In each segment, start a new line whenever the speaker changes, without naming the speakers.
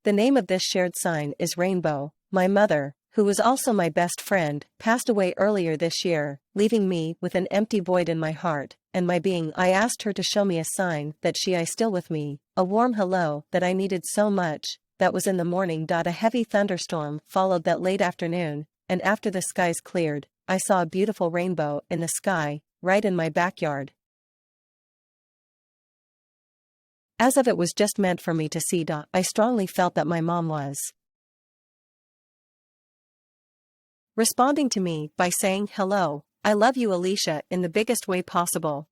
The name of this shared sign is Rainbow. My mother, who was also my best friend, passed away earlier this year, leaving me with an empty void in my heart and my being. I asked her to show me a sign that she is still with me, a warm hello that I needed so much. That was in the morning. A heavy thunderstorm followed that late afternoon, and after the skies cleared, I saw a beautiful rainbow in the sky, right in my backyard. As if it was just meant for me to see. I strongly felt that my mom was responding to me by saying, "Hello, I love you, Alicia," in the biggest way possible.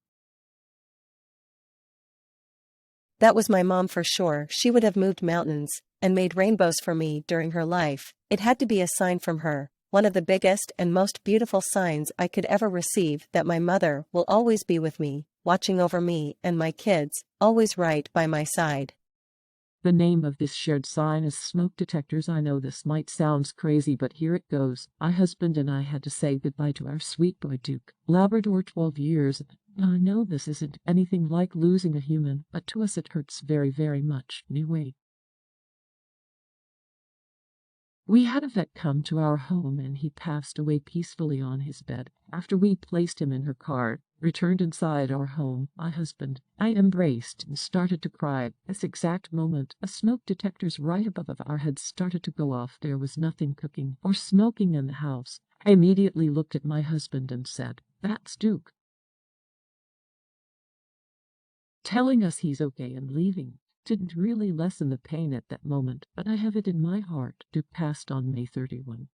That was my mom for sure. She would have moved mountains and made rainbows for me during her life. It had to be a sign from her, one of the biggest and most beautiful signs I could ever receive, that my mother will always be with me, watching over me and my kids, always right by my side.
The name of this shared sign is smoke detectors. I know this might sound crazy, but here it goes. My husband and I had to say goodbye to our sweet boy Duke, Labrador, 12 years. I know this isn't anything like losing a human, but to us it hurts very, very much. Anyway, we had a vet come to our home and he passed away peacefully on his bed. After we placed him in her car, returned inside our home, my husband, I embraced and started to cry. At this exact moment, a smoke detectors right above our heads started to go off. There was nothing cooking or smoking in the house. I immediately looked at my husband and said, "That's Duke," telling us he's okay and leaving. Didn't really lessen the pain at that moment, but I have it in my heart. Duke passed on May 31.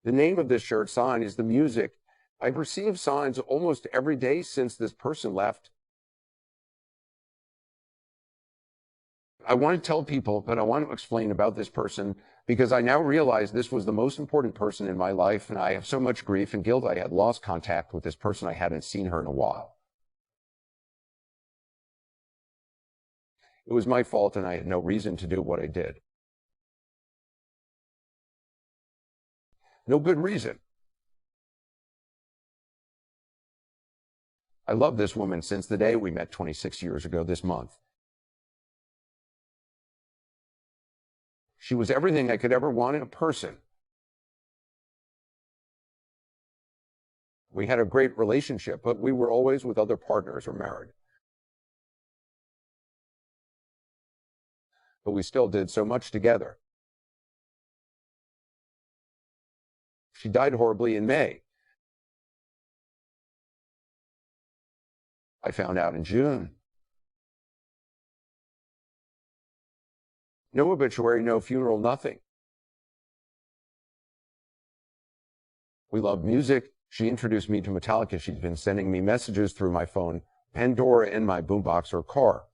The name of this shared sign is the music. I've received signs almost every day since this person left. I want to tell people, but I want to explain about this person because I now realize this was the most important person in my life, and I have so much grief and guilt. I had lost contact with this person. I hadn't seen her in a while. It was my fault, and I had no reason to do what I did. No good reason. I love this woman since the day we met 26 years ago this month. She was everything I could ever want in a person. We had a great relationship, but we were always with other partners or married. But we still did so much together. She died horribly in May. I found out in June. No obituary, no funeral, nothing. We love music. She introduced me to Metallica. She's been sending me messages through my phone, Pandora, and my boombox or car.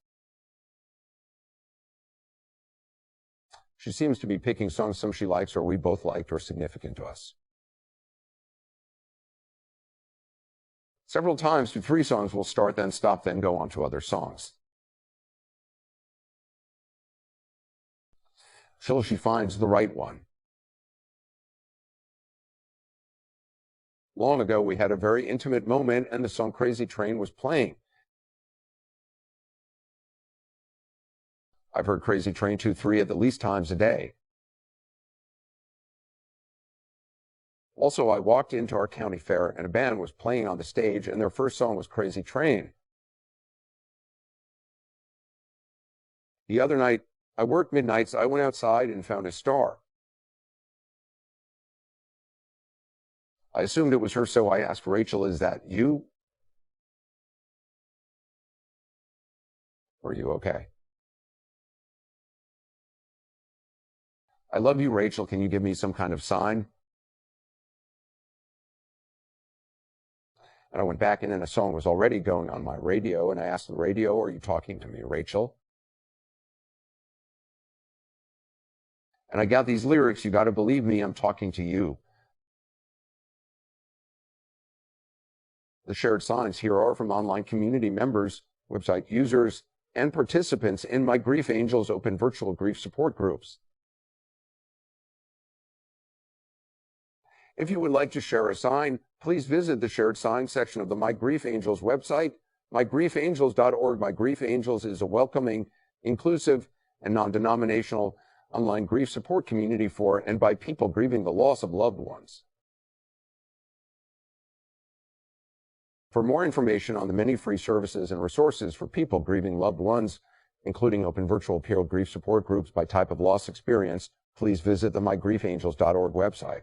She seems to be picking songs some she likes or we both liked or significant to us. Several times, 2-3 songs will start, then stop, then go on to other songs. Till she finds the right one. Long ago, we had a very intimate moment and the song Crazy Train was playing. I've heard Crazy Train 2-3 at the least times a day. Also, I walked into our county fair and a band was playing on the stage and their first song was Crazy Train. The other night, I worked midnights. I went outside and found a star. I assumed it was her, so I asked Rachel, "Is that you? Are you okay?" "I love you, Rachel. Can you give me some kind of sign?" And I went back in and a song was already going on my radio, and I asked the radio, "Are you talking to me, Rachel?" And I got these lyrics, "You gotta believe me, I'm talking to you." The shared signs here are from online community members, website users, and participants in my Grief Angels open virtual grief support groups. If you would like to share a sign, please visit the shared sign section of the My Grief Angels website, mygriefangels.org. My Grief Angels is a welcoming inclusive, and non-denominational online grief support community for and by people grieving the loss of loved ones. For more information on the many free services and resources for people grieving loved ones, including open virtual peer grief support groups by type of loss experience, please visit the mygriefangels.org website.